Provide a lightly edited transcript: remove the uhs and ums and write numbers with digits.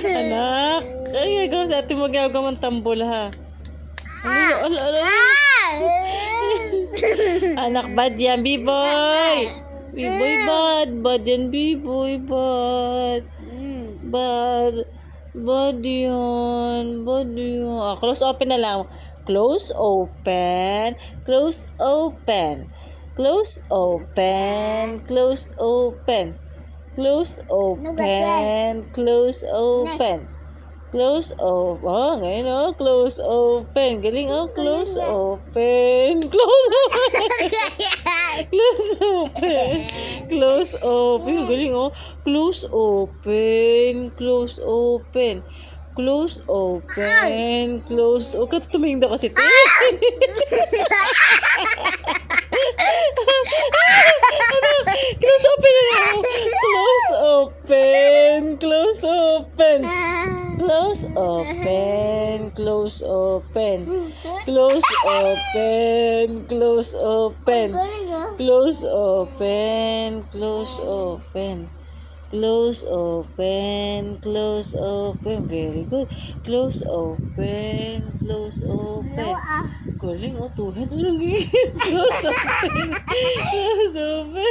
Anak, ay gagawin sa ate mo gagawin tambol ha. Ala. Anak, bad yan, B-boy. B-boy, bad yan, B-boy, bad. Bad yun. Close open na lang. Close open. Close open. Close open. Close open. Close open. Close open. Close open. Oh, ngayon oh. Close open. Galing oh. Close open. Close open. Close open. Close open. Galing oh. Close open. Close open. Close open. Close. Oh, tumingin daw kasi. Close open na lang. Close open. Close open. Close open. Close open. Close open. Close open. Close open. Close open. Close open. Close open. Very good. Close open. Close open. Galing oh, 2 hands. Close open. Close open.